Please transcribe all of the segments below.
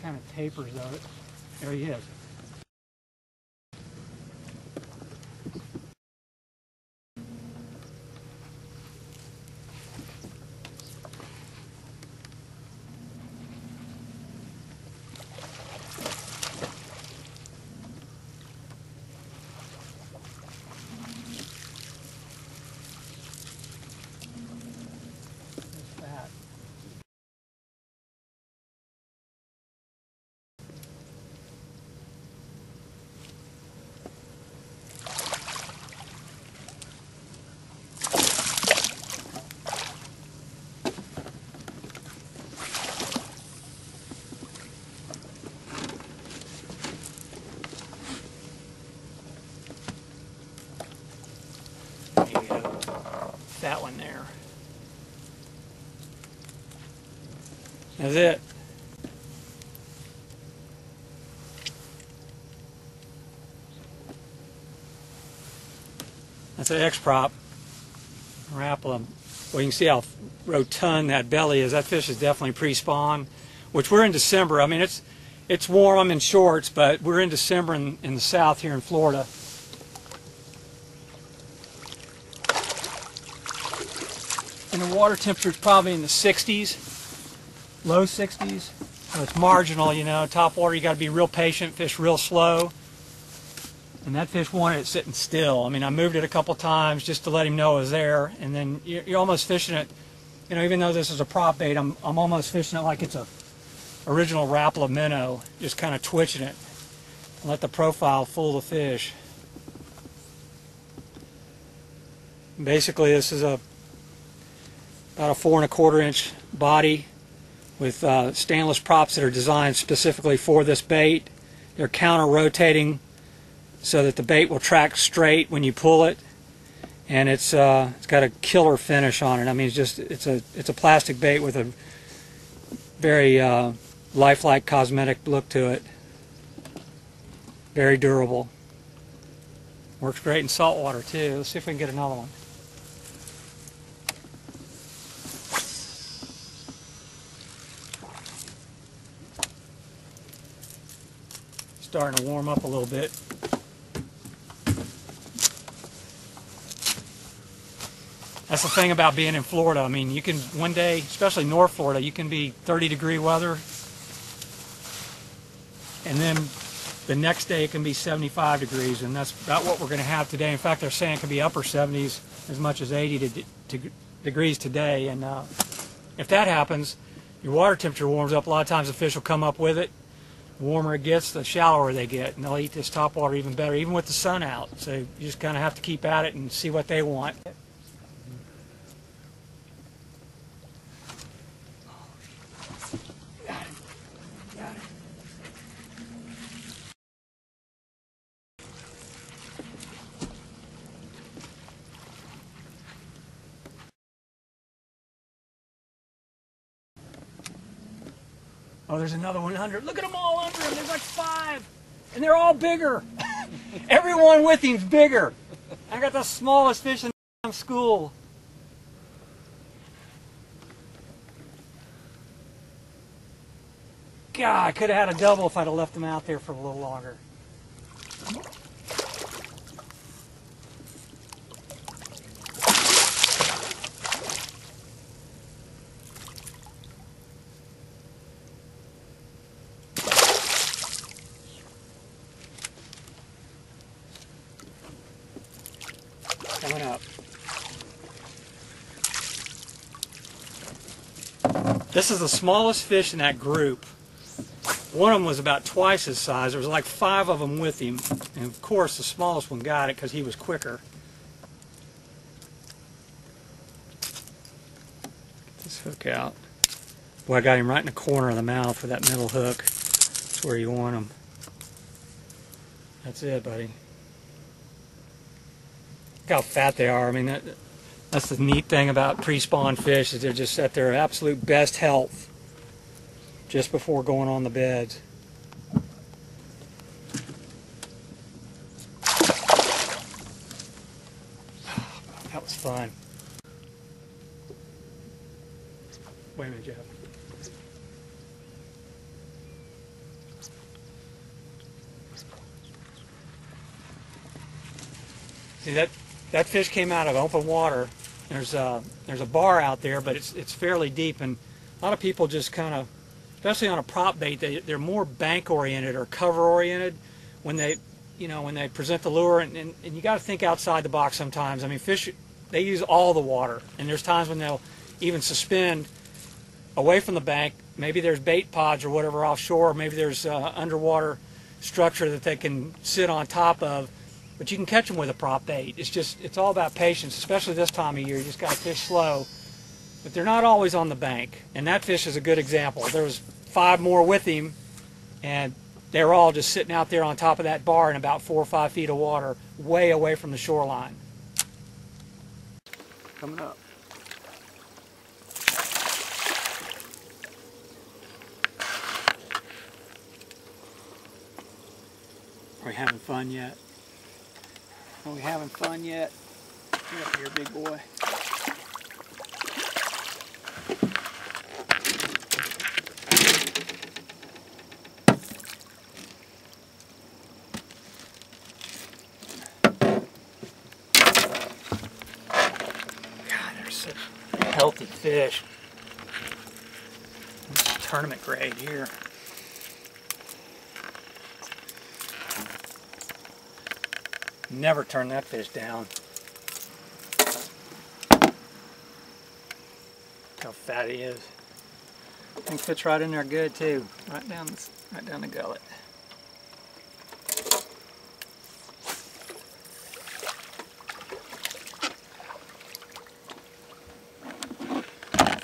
kind of tapers of it. There he is. That one there. That's it. That's an X-Prop Rapala. Well, you can see how rotund that belly is. That fish is definitely pre-spawn, which we're in December. I mean, it's warm. I'm in shorts, but we're in December in the south here in Florida. And the water temperature is probably in the 60s, low 60s. So it's marginal, you know. Top water, you got to be real patient, fish real slow. And that fish wanted it sitting still. I mean, I moved it a couple times just to let him know it was there. And then you're almost fishing it, you know, even though this is a prop bait, I'm almost fishing it like it's a original Rapala minnow, just kind of twitching it. And let the profile fool the fish. Basically, this is about a 4 1/4 inch body with stainless props that are designed specifically for this bait. They're counter rotating so that the bait will track straight when you pull it, and it's got a killer finish on it. I mean, it's a plastic bait with a very lifelike cosmetic look to it. Very durable. Works great in salt water too. Let's see if we can get another one. Starting to warm up a little bit. That's the thing about being in Florida. I mean, you can one day, especially North Florida, you can be 30-degree weather, and then the next day it can be 75 degrees, and that's about what we're going to have today. In fact, they're saying it can be upper 70s, as much as 80 degrees today. And if that happens, your water temperature warms up. A lot of times the fish will come up with it. The warmer it gets, the shallower they get, and they'll eat this top water even better, even with the sun out. So you just kind of have to keep at it and see what they want. Oh, there's another one under. Look at them all under him. There's like 5. And they're all bigger. Everyone with him's bigger. I got the smallest fish in the school. God, I could have had a double if I'd have left them out there for a little longer. Coming up. This is the smallest fish in that group. One of them was about twice his size. There was like 5 of them with him. And of course the smallest one got it because he was quicker. Get this hook out. Boy, I got him right in the corner of the mouth with that middle hook. That's where you want him. That's it, buddy. Look how fat they are. I mean, that's the neat thing about pre-spawn fish, is they're just at their absolute best health just before going on the beds. That was fun. Wait a minute, Jeff. See, that fish came out of open water. There's a bar out there, but it's fairly deep, and a lot of people just kind of, especially on a prop bait, they're more bank oriented or cover oriented when they present the lure, and you got to think outside the box sometimes. I mean, fish, they use all the water, and there's times when they'll even suspend away from the bank. Maybe there's bait pods or whatever offshore, maybe there's underwater structure that they can sit on top of, but you can catch them with a prop bait. It's all about patience, especially this time of year. You just got to fish slow, but they're not always on the bank, and that fish is a good example. There was 5 more with him, and they were all just sitting out there on top of that bar in about 4 or 5 feet of water, way away from the shoreline. Coming up. Are we having fun yet? Are we having fun yet? Get up here, big boy. God, they're such healthy fish. Tournament grade here. Never turn that fish down. How fat he is. I think fits right in there good too. Right down the gullet.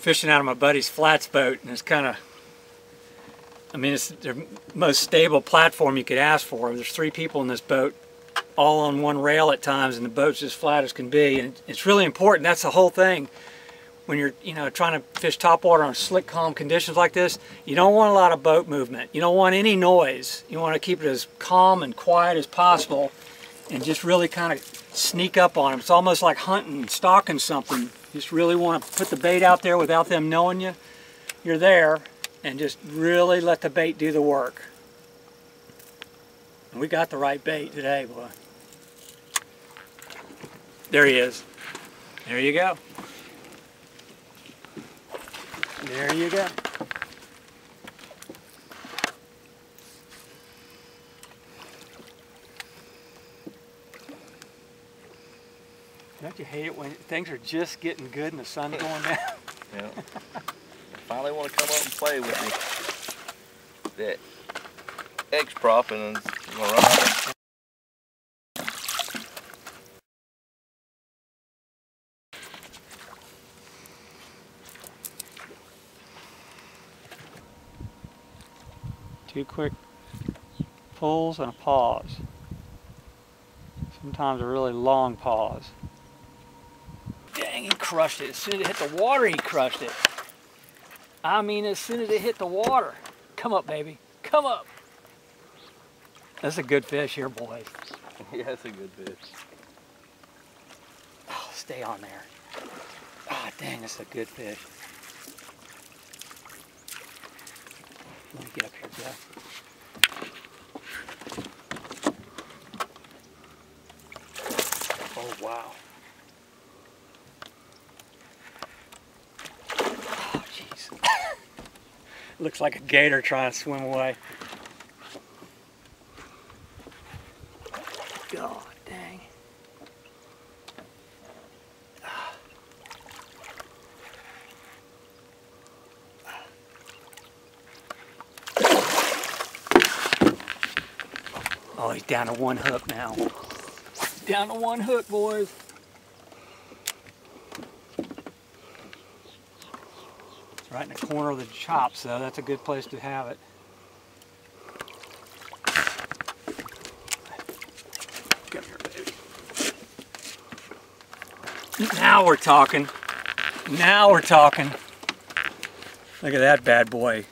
Fishing out of my buddy's flats boat, and it's kind of, I mean, it's the most stable platform you could ask for. There's 3 people in this boat, all on one rail at times, and the boat's as flat as can be. And it's really important. That's the whole thing. When you're, trying to fish topwater on slick, calm conditions like this, you don't want a lot of boat movement. You don't want any noise. You want to keep it as calm and quiet as possible, and just really kind of sneak up on them. It's almost like hunting, stalking something. You just really want to put the bait out there without them knowing you're there, and just really let the bait do the work. And we got the right bait today, boy. There he is. There you go. There you go. Don't you hate it when things are just getting good and the sun's going down? Yeah. I finally want to come up and play with that X-Prop, and I'm going to run out. Two quick pulls and a pause. Sometimes a really long pause. Dang, he crushed it. As soon as it hit the water, he crushed it. I mean, as soon as it hit the water. Come up, baby. Come up. That's a good fish here, boys. Yeah, that's a good fish. Oh, stay on there. Ah, dang, that's a good fish. Let me get up here, Jeff. Oh, wow. Oh, jeez. Looks like a gator trying to swim away. God dang. Oh, he's down to 1 hook now. Down to 1 hook, boys. It's right in the corner of the chops, though. That's a good place to have it. Come here, baby. Now we're talking. Now we're talking. Look at that bad boy.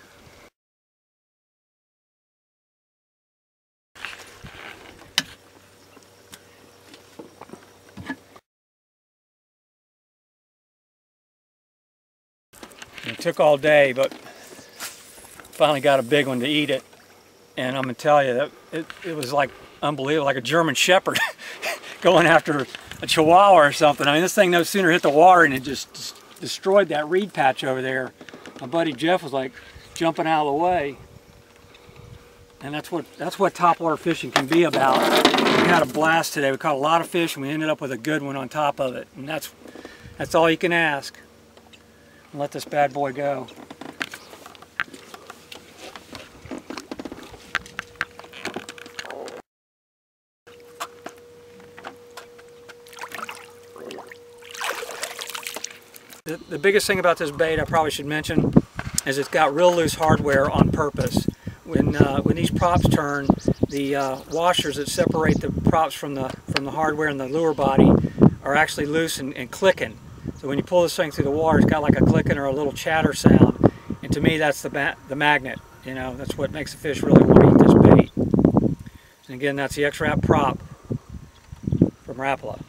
It took all day, but finally got a big one to eat it. And I'm gonna tell you that it was like unbelievable, like a German Shepherd. going after a chihuahua or something. I mean, this thing no sooner hit the water and it just destroyed that reed patch over there. My buddy Jeff was like jumping out of the way. And that's what topwater fishing can be about. We had a blast today. We caught a lot of fish and we ended up with a good one on top of it. And that's all you can ask. And let this bad boy go. The biggest thing about this bait I probably should mention is it's got real loose hardware on purpose. When these props turn, the washers that separate the props from the hardware and the lure body are actually loose and clicking. So when you pull this thing through the water, it's got like a clicking or a little chatter sound. And to me, that's the magnet. You know, that's what makes the fish really want to eat this bait. And again, that's the X-Rap Prop from Rapala.